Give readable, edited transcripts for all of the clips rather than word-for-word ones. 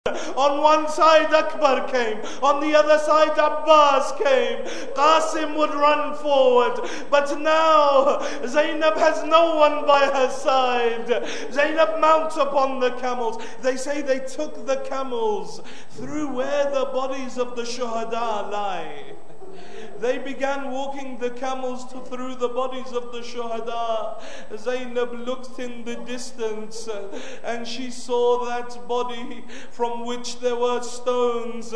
On one side Akbar came, on the other side Abbas came. Qasim would run forward, but now Zainab has no one by her side. Zainab mounts upon the camels. They say they took the camels through where the bodies of the shuhada lie. They began walking the camels through the bodies of the shuhada. Zainab looked in the distance and she saw that body from which there were stones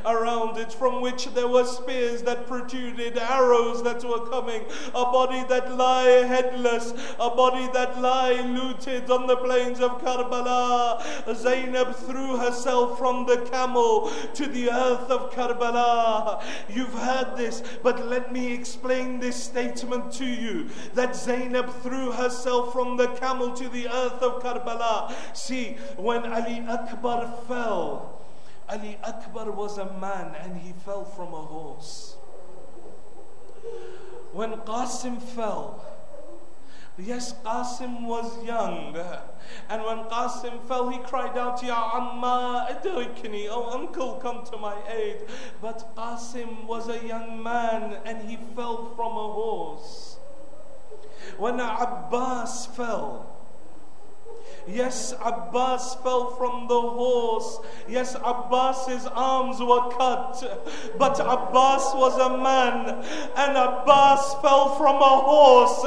around it, from which there were spears that protruded, arrows that were coming, a body that lay headless, a body that lay looted on the plains of Karbala. Zainab threw herself from the camel to the earth of Karbala. You've heard this, but let me explain this statement to you, that Zainab threw herself from the camel to the earth of Karbala. See, when Ali Akbar fell, Ali Akbar was a man and he fell from a horse. When Qasim fell, yes, Qasim was young, and when Qasim fell, he cried out, Ya Amma adrikni, oh uncle, come to my aid. But Qasim was a young man and he fell from a horse. When Abbas fell, yes, Abbas fell from the horse. Yes, Abbas's arms were cut, but Abbas was a man, and Abbas fell from a horse.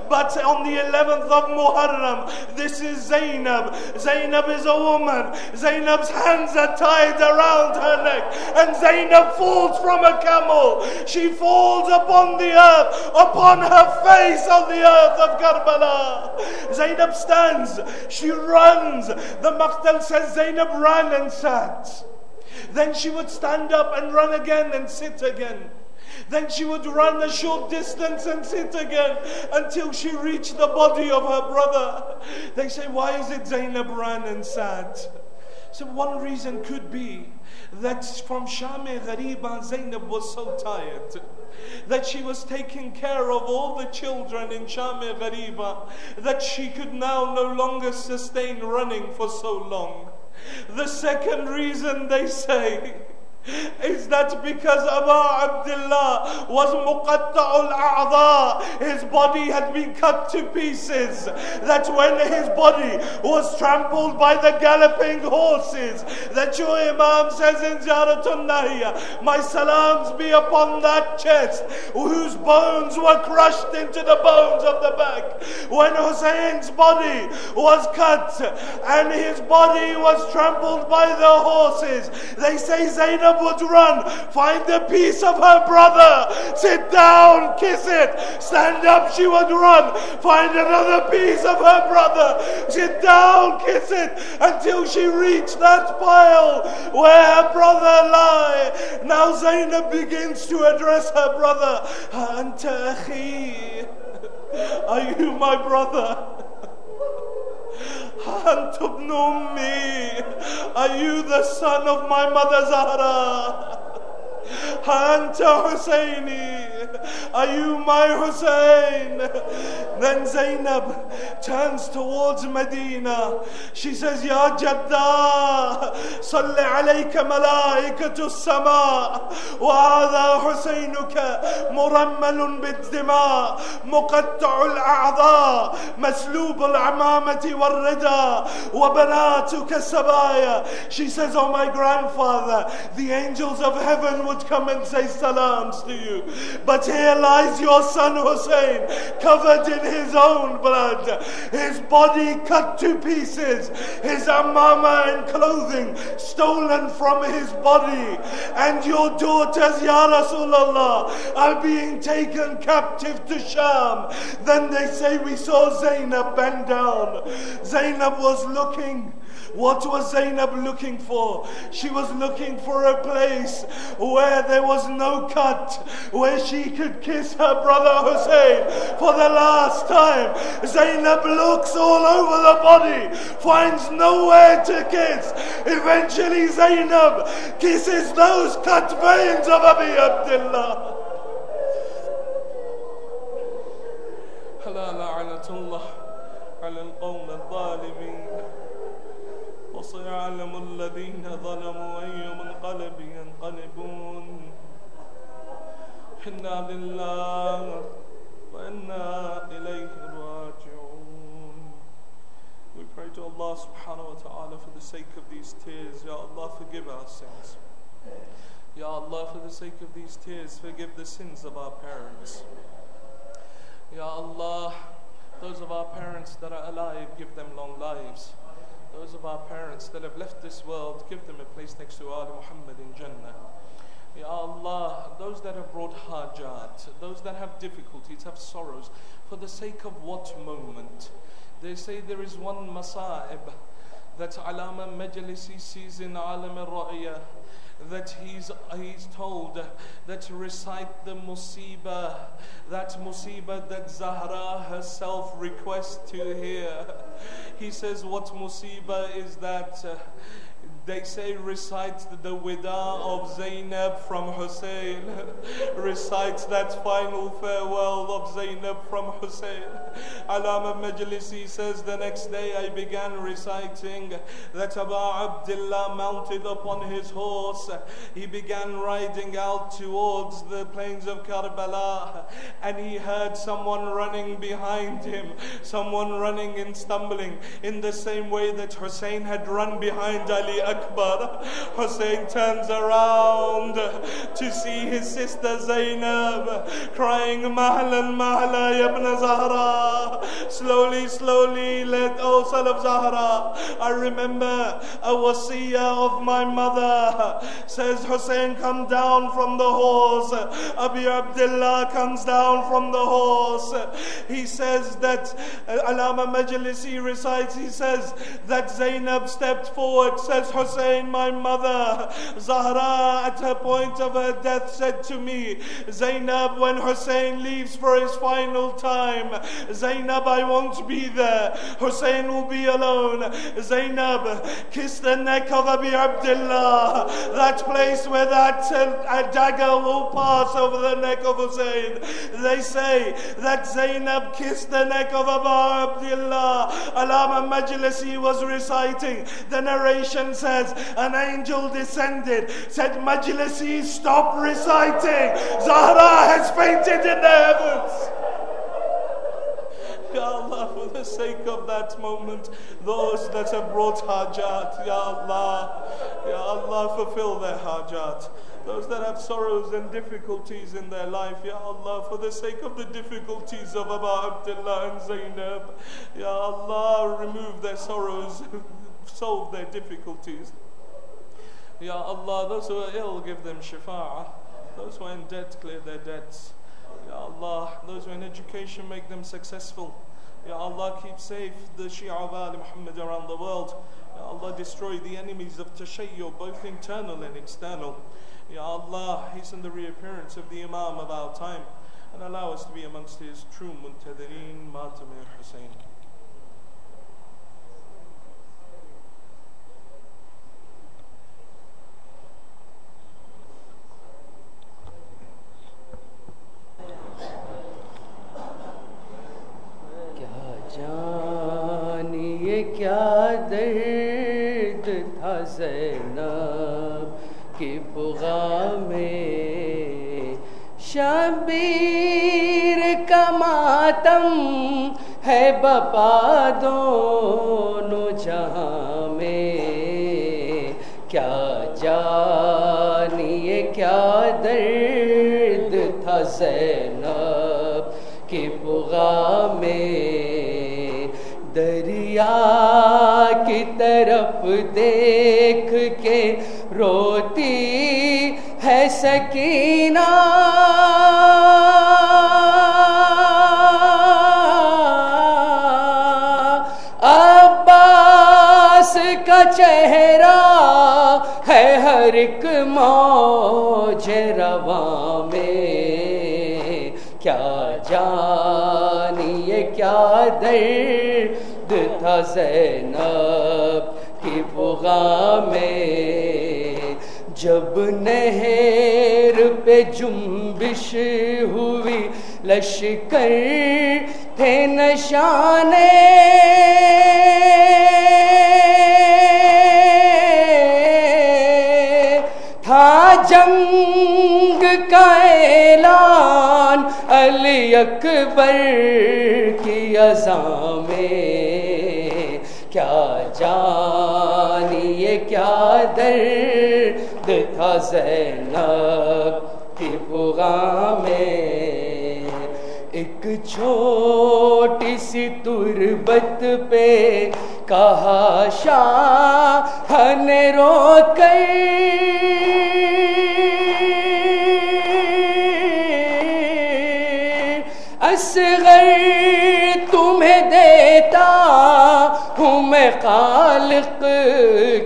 But on the 11th of Muharram, this is Zainab. Zainab is a woman. Zainab's hands are tied around her neck, and Zainab falls from a camel. She falls upon the earth, upon her face on the earth of Karbala. Zainab stands. She runs. The Maqtal says Zainab ran and sat. Then she would stand up and run again and sit again. Then she would run a short distance and sit again until she reached the body of her brother. They say, why is it Zainab ran and sat? So one reason could be that from Sham-e-Ghariba, Zainab was so tired that she was taking care of all the children in Sham-e-Ghariba, that she could now no longer sustain running for so long. The second reason, they say, is that because Aba Abdullah was muqatta'ul a'dha, his body had been cut to pieces, that when his body was trampled by the galloping horses, that your Imam says in Jaratun Nahiyya, my salams be upon that chest whose bones were crushed into the bones of the back. When Hussein's body was cut and his body was trampled by the horses, they say Zainab would run, find a piece of her brother, sit down, kiss it, stand up, she would run, find another piece of her brother, sit down, kiss it, until she reached that pile where her brother lay. Now Zainab begins to address her brother, Anta akhi, are you my brother? Anta ibn ummi, are you the son of my mother Zahra? Anta Husseini, are you my Hussein? Then Zainab turns towards Medina. She says, Ya Jadda, Salli alayka malaikatu as-sama, wa hadha Husainuka murammalun bid-dima, muqatta'u al-a'dha, maslub al-amamati wal-rida, wa banatuka sabaya. She says, oh my grandfather, the angels of heaven would come and say salams to you, but here lies your son Hussein, covered in his own blood, his body cut to pieces, his amama and clothing stolen from his body, and your daughters, Ya Rasulullah, are being taken captive to Sham. Then they say, we saw Zainab bend down. Zainab was looking. What was Zainab looking for? She was looking for a place where there was no cut, where she could kiss her brother Hussein for the last time. Zainab looks all over the body, finds nowhere to kiss. Eventually Zainab kisses those cut veins of Abi Abdullah. ألا لعنة الله على القوم الظالمين وسيعلم الذين ظلموا أي منقلب ينقلبون إنا لله وإنا إليه راجعون. We pray to Allah subhanahu wa ta'ala for the sake of these tears. Ya Allah, forgive our sins. Ya Allah, for the sake of these tears, forgive the sins of our parents. Ya Allah, those of our parents that are alive, give them long lives. Those of our parents that have left this world, give them a place next to Ali Muhammad in Jannah. Ya Allah, those that have brought hajat, those that have difficulties, have sorrows, for the sake of what moment? They say there is one masa'ib that Alama Majlis-E sees in Alam al-Ra'iyah, that he's told that to recite the musibah, that musibah that Zahra herself requests to hear. He says, what musibah is that? They say recite the wida of Zainab from Hussein. Recite that final farewell of Zainab from Hussein. Alama Majlis-E says, the next day I began reciting that Abu Abdullah mounted upon his horse. He began riding out towards the plains of Karbala, and he heard someone running behind him, someone running and stumbling in the same way that Hussein had run behind Ali Akbar. Hussein turns around to see his sister Zainab crying, Mahlan Mahla ya ibn Zahra. Slowly, slowly, oh son of Zahra. I remember a wasiyah of my mother. Says Hussein, come down from the horse. Abu Abdullah comes down from the horse. He says that Alama Majlis-E recites, he says that Zainab stepped forward, says Hussein, my mother, Zahra at her point of her death said to me, Zainab, when Hussein leaves for his final time, Zainab, I won't be there. Hussein will be alone. Zainab, kiss the neck of Abu Abdullah, that place where that dagger will pass over the neck of Hussein. They say that Zainab kissed the neck of Abu Abdullah. Alama Majlis-E was reciting. The narration says an angel descended, said, Majlis-E, stop reciting. Zahra has fainted in the heavens. Ya Allah, for the sake of that moment, those that have brought hajat, Ya Allah, fulfill their hajat. Those that have sorrows and difficulties in their life, Ya Allah, for the sake of the difficulties of Abu Abdullah and Zainab, Ya Allah, remove their sorrows, solve their difficulties. Ya Allah, those who are ill, give them shifa'ah. Those who are in debt, clear their debts. Ya Allah, those who are in education, make them successful. Ya Allah, keep safe the Shia of Ali Muhammad around the world. Ya Allah, destroy the enemies of Tashayyu, both internal and external. Ya Allah, hasten the reappearance of the Imam of our time, and allow us to be amongst his true Muntadhireen, Matam Hussein. क्या दर्द था ज़ैनब की बुग़ा में, शबीर का मातम है बपा दोनों जहां में। क्या जानिए क्या दर्द था ज़ैनब की बुग़ा में। दरिया की तरफ देख के रोती है सकीना, अब्बास का चेहरा है हर एक मौज रवा में। क्या जानिए क्या दर्द था ज़ैनब की बुग़ा में। जब नहर पे जुम्बिश हुई, लश्कर थे नशाने, ہاں جنگ کا اعلان علی اکبر کی اذاں میں، کیا جانیے کیا درد تھا زینب کی بغاں میں، ایک چھوٹی سی تربت پہ کہا شاہ نے رو کر، اصغر تمہیں دیتا ہوں میں خالق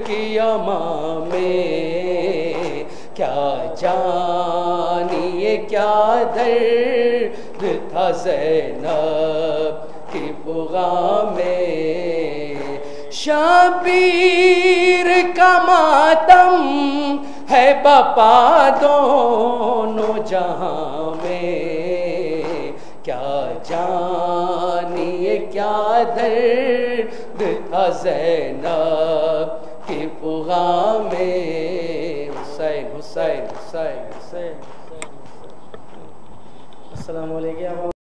کی امان میں، کیا جانیے کیا درد تھا زینب کی بغاں میں، شبیر کا ماتم ہے بپا دونوں جہاں میں، کیا جانیے کیا درد تھا زینب کی بغاں میں، حسین حسین حسین حسین۔ السلام علیکم۔